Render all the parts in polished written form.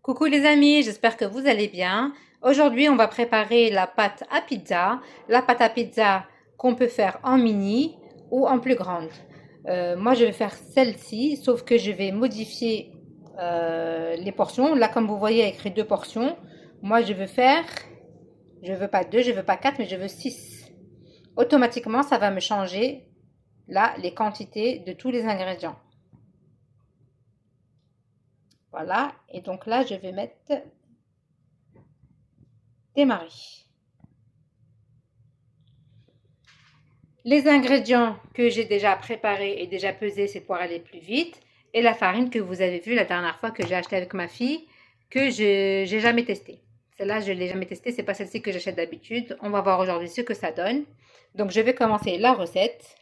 Coucou les amis, j'espère que vous allez bien. Aujourd'hui, on va préparer la pâte à pizza. La pâte à pizza qu'on peut faire en mini ou en plus grande. Moi, je vais faire celle-ci, sauf que je vais modifier les portions. Là, comme vous voyez, il y a écrit deux portions. Moi, je veux pas deux, je veux pas quatre, mais je veux six. Automatiquement, ça va me changer là les quantités de tous les ingrédients. Voilà, et donc là, je vais mettre démarrer. Les ingrédients que j'ai déjà préparés et déjà pesés, c'est pour aller plus vite. Et la farine que vous avez vue la dernière fois que j'ai achetée avec ma fille, que je n'ai jamais testée. Celle-là, je ne l'ai jamais testée, c'est pas celle-ci que j'achète d'habitude. On va voir aujourd'hui ce que ça donne. Donc, je vais commencer la recette.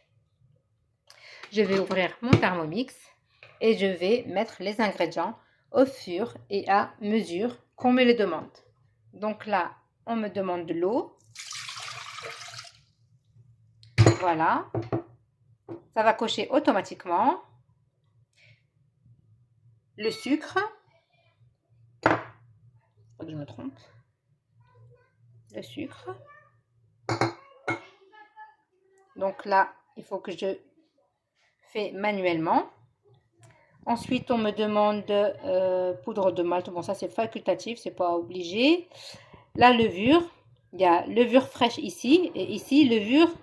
Je vais ouvrir mon Thermomix et je vais mettre les ingrédients au fur et à mesure qu'on me les demande. Donc là, on me demande de l'eau. Voilà. Ça va cocher automatiquement. Le sucre. Faut que je me trompe. Le sucre. Donc là, il faut que je fais manuellement. Ensuite, on me demande poudre de malt. Bon, ça c'est facultatif, c'est pas obligé. La levure. Il y a levure fraîche ici et ici levure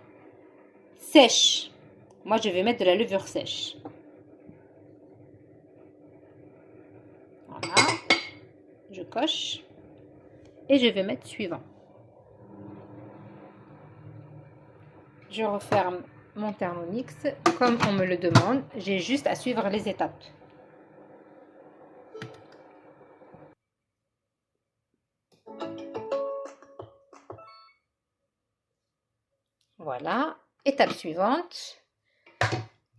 sèche. Moi, je vais mettre de la levure sèche. Voilà. Je coche. Et je vais mettre suivant. Je referme mon Thermomix comme on me le demande. J'ai juste à suivre les étapes. Voilà. Étape suivante.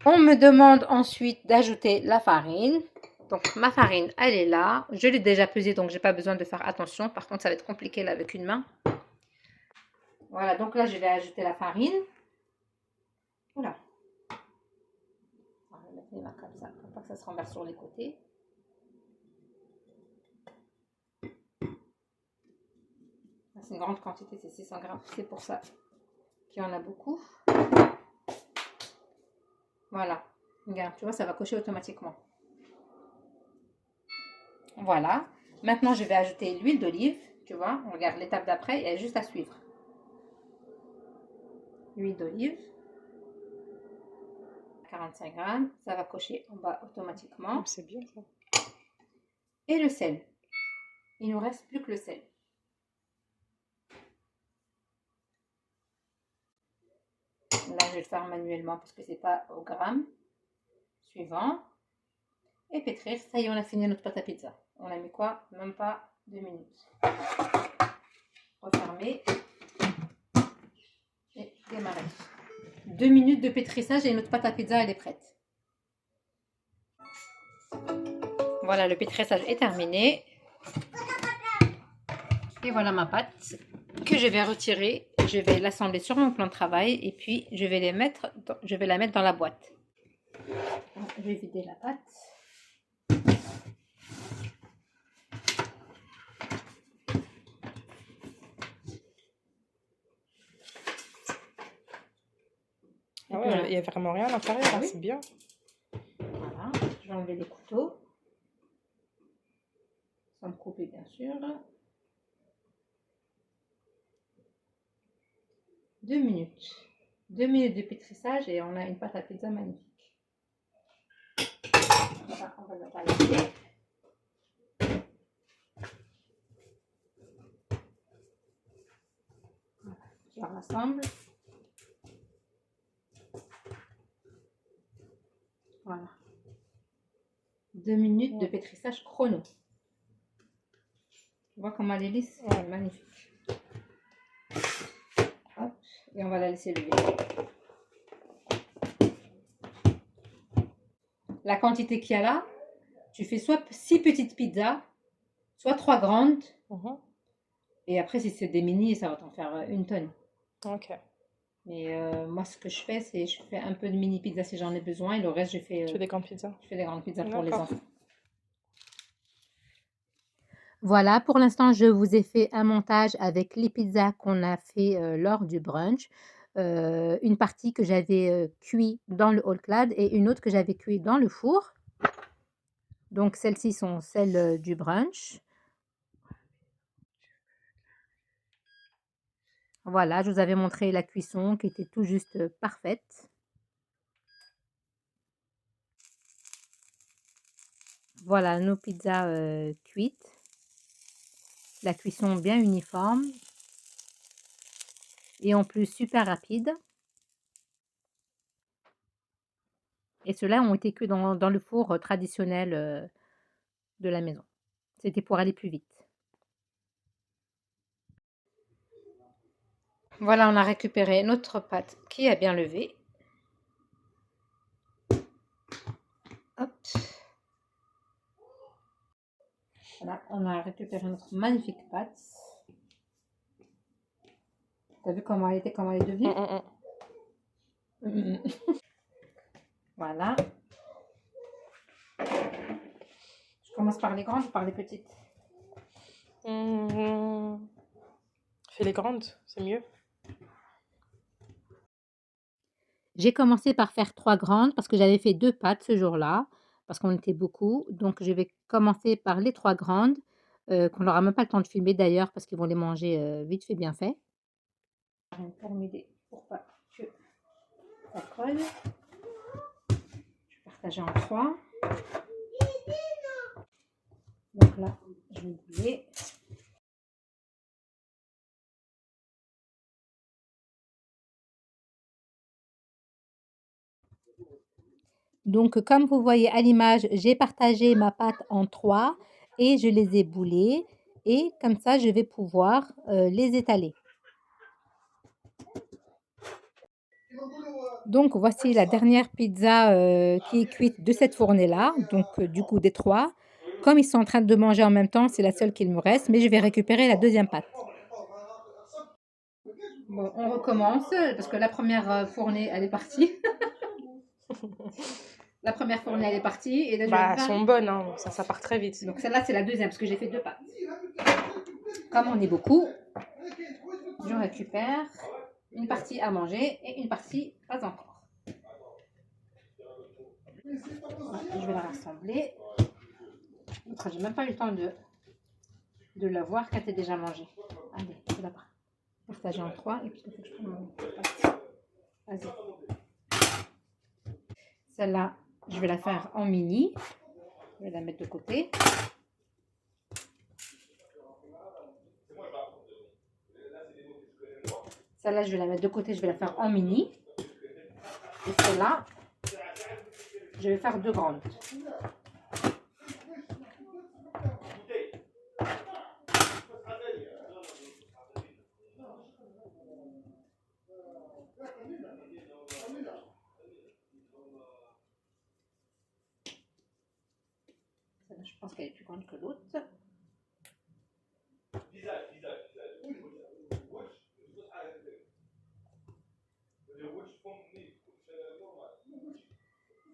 On me demande ensuite d'ajouter la farine. Donc ma farine, elle est là. Je l'ai déjà pesée, donc j'ai pas besoin de faire attention. Par contre, ça va être compliqué là avec une main. Voilà, donc là, je vais ajouter la farine. Oula. On va mettre les mains comme ça, pour pas que ça se renverse sur les côtés. C'est une grande quantité, c'est 600 grammes. C'est pour ça qu'il y en a beaucoup. Voilà. Regarde, tu vois, ça va cocher automatiquement. Voilà. Maintenant, je vais ajouter l'huile d'olive. Tu vois, on regarde l'étape d'après, il y a juste à suivre. L'huile d'olive. 45 grammes. Ça va cocher en bas automatiquement. C'est bien ça. Et le sel. Il nous reste plus que le sel. Là, je vais le faire manuellement parce que c'est pas au gramme. Suivant. Et pétrir. Ça y est, on a fini notre pâte à pizza. On a mis quoi? Même pas 2 minutes. Refermer. Et démarrer. 2 minutes de pétrissage et notre pâte à pizza, elle est prête. Voilà, le pétrissage est terminé. Et voilà ma pâte que je vais retirer. Je vais l'assembler sur mon plan de travail et puis je vais la mettre dans la boîte. Donc, je vais vider la pâte. Ah ouais, il n'y a vraiment rien à l'intérieur, Ah oui. c'est bien. Voilà, je vais enlever les couteaux. Sans me couper bien sûr. 2 minutes. 2 minutes de pétrissage et on a une pâte à pizza magnifique. Voilà, on va la balancer. Voilà, je la rassemble. Voilà. 2 minutes de pétrissage chrono. Tu vois comment elle est lisse? Ouais, magnifique. Hop, et on va la laisser lever. La quantité qu'il y a là, tu fais soit 6 petites pizzas, soit 3 grandes. Et après, si c'est des mini, ça va t'en faire une tonne. Ok. Mais moi, ce que je fais, c'est je fais un peu de mini pizza si j'en ai besoin. Et le reste, je fais Tu fais des grandes pizzas? des grandes pizzas pour les enfants. Voilà, pour l'instant, je vous ai fait un montage avec les pizzas qu'on a fait, lors du brunch. Une partie que j'avais, cuit dans le hall clad et une autre que j'avais cuit dans le four. Donc celles-ci sont celles, du brunch. Voilà, je vous avais montré la cuisson qui était tout juste, parfaite. Voilà nos pizzas, cuites. La cuisson bien uniforme et en plus super rapide. Et ceux-là ont été cuits dans le four, traditionnel, de la maison. C'était pour aller plus vite. Voilà, on a récupéré notre pâte qui a bien levé. Hop. Voilà, on a récupéré notre magnifique pâte. T'as vu comment elle était, comment elle est devenue? Voilà. Je commence par les grandes ou par les petites? Fais les grandes, c'est mieux. J'ai commencé par faire 3 grandes parce que j'avais fait 2 pâtes ce jour-là, parce qu'on était beaucoup. Donc je vais commencer par les 3 grandes, qu'on n'aura même pas le temps de filmer d'ailleurs parce qu'ils vont les manger, vite fait, bien fait. Pour m'aider, pour pas que ça colle. Je vais partager en 3. Donc là, je vais bouiller. Donc, comme vous voyez à l'image, j'ai partagé ma pâte en 3 et je les ai boulées et comme ça, je vais pouvoir, les étaler. Donc voici la dernière pizza, qui est cuite de cette fournée-là, donc du coup des 3. Comme ils sont en train de manger en même temps, c'est la seule qu'il me reste, mais je vais récupérer la deuxième pâte. Bon, on recommence parce que la première, fournée, elle est partie. La première fournée, elle est partie et là, je vais Bah, elles faire sont bonnes, hein. Ça part très vite. donc celle-là, c'est la deuxième parce que j'ai fait 2 pâtes. Comme on est beaucoup, je récupère une partie à manger et une partie pas encore. Voilà, je vais la rassembler. L'autre, j'ai même pas eu le temps de la voir qu'elle était déjà mangée. Allez, je la partager en 3 et puis il faut que je prenne mon pâte. Vas-y. Celle-là, je vais la faire en mini. Je vais la mettre de côté. Celle-là, je vais la mettre de côté, je vais la faire en mini. Et celle-là, je vais faire 2 grandes. Celle-là, je pense qu'elle est plus grande que l'autre.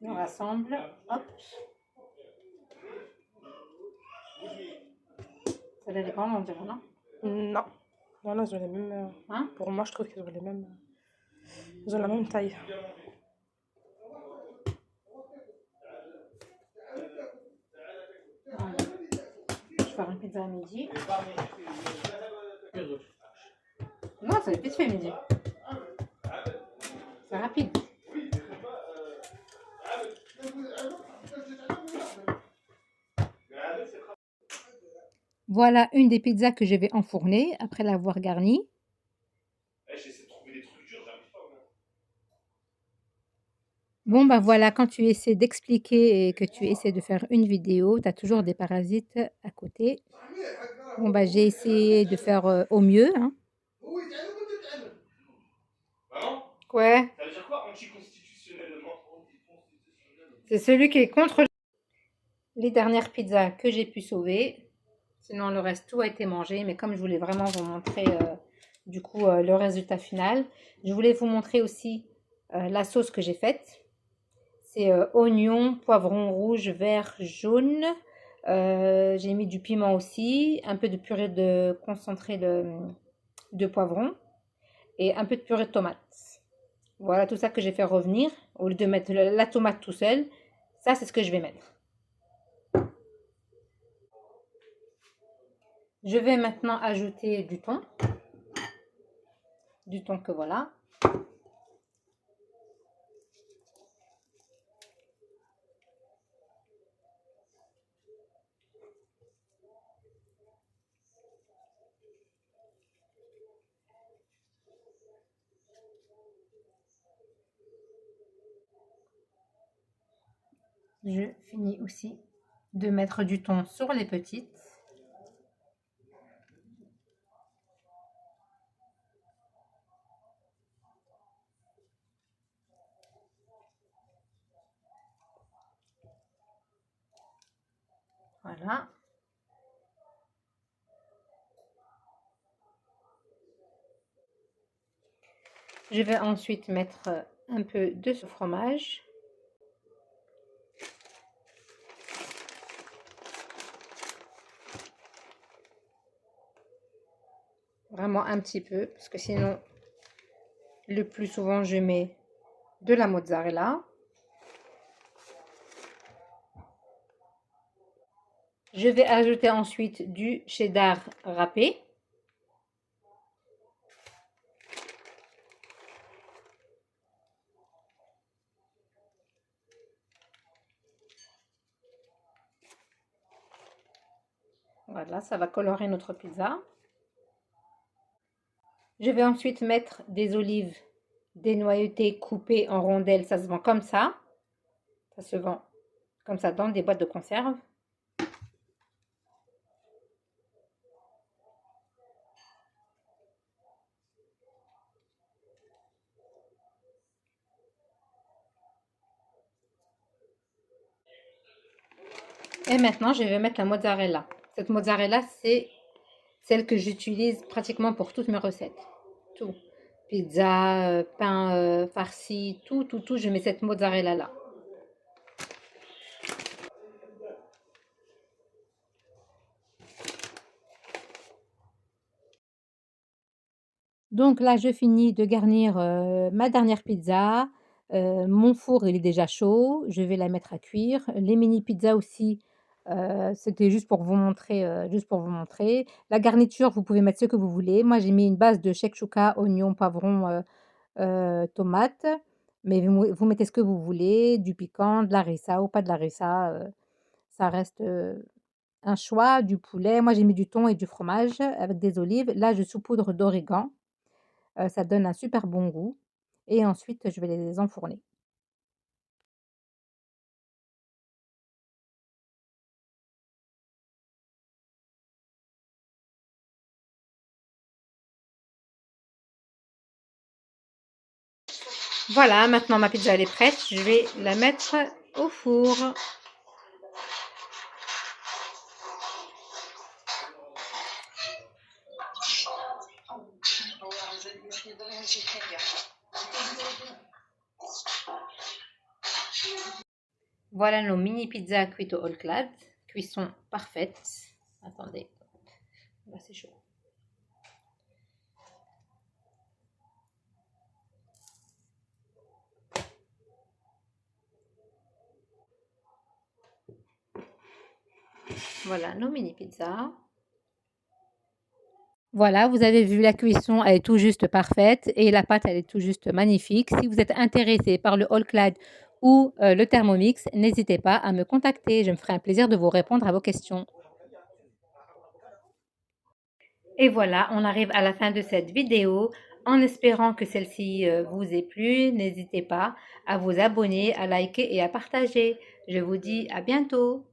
On rassemble. Hop. Celle-là, elle est grande, on dirait, non? Non. Non, elles ont les mêmes. Hein? Pour moi, je trouve qu'elles ont les mêmes. Elles ont la même taille. Voilà. Je vais faire une pizza à midi. Non, ça va être vite fait midi. C'est rapide. Voilà une des pizzas que je vais enfourner après l'avoir garnie. J'essaie de trouver des trucs durs, j'arrive pas. Bon, ben voilà, quand tu essaies d'expliquer et que tu essaies de faire une vidéo, tu as toujours des parasites à côté. Bon, bah, j'ai essayé de faire au mieux, hein. Maman, Ouais, ça veut dire quoi anticonstitutionnellement? c'est celui qui est contre les dernières pizzas que j'ai pu sauver. Sinon, le reste, tout a été mangé. Mais comme je voulais vraiment vous montrer du coup le résultat final, je voulais vous montrer aussi la sauce que j'ai faite. C'est oignon, poivron rouge, vert, jaune, J'ai mis du piment aussi, un peu de purée de concentré de poivron et un peu de purée de tomate. Voilà tout ça que j'ai fait revenir. Au lieu de mettre la tomate tout seul, ça c'est ce que je vais mettre. Je vais maintenant ajouter du thon que voilà. Je finis aussi de mettre du thon sur les petites. Voilà. Je vais ensuite mettre un peu de ce fromage. Vraiment un petit peu, parce que sinon, le plus souvent, je mets de la mozzarella. Je vais ajouter ensuite du cheddar râpé. Voilà, ça va colorer notre pizza. Je vais ensuite mettre des olives dénoyautées coupées en rondelles. Ça se vend comme ça. Ça se vend comme ça dans des boîtes de conserve. Et maintenant, je vais mettre la mozzarella. Cette mozzarella, c'est celle que j'utilise pratiquement pour toutes mes recettes. Tout. Pizza, pain farci, tout, je mets cette mozzarella là. Donc là, je finis de garnir ma dernière pizza. Mon four, il est déjà chaud. Je vais la mettre à cuire. Les mini pizzas aussi, c'était juste pour vous montrer, juste pour vous montrer. La garniture, vous pouvez mettre ce que vous voulez. Moi, j'ai mis une base de shakshuka, oignon, poivron, tomate. Mais vous mettez ce que vous voulez, du piquant, de la harissa ou pas de la harissa, ça reste un choix. Du poulet. Moi, j'ai mis du thon et du fromage avec des olives. Là, je saupoudre d'origan. Ça donne un super bon goût et ensuite je vais les enfourner. Voilà, maintenant ma pizza elle est prête, je vais la mettre au four. Voilà nos mini pizzas cuites au all clad, cuisson parfaite. Attendez, là c'est chaud. Voilà nos mini pizzas. Voilà, vous avez vu la cuisson, elle est tout juste parfaite et la pâte, elle est tout juste magnifique. Si vous êtes intéressé par le all clad ou le Thermomix, n'hésitez pas à me contacter. Je me ferai un plaisir de vous répondre à vos questions. Et voilà, on arrive à la fin de cette vidéo. En espérant que celle-ci vous ait plu, n'hésitez pas à vous abonner, à liker et à partager. Je vous dis à bientôt.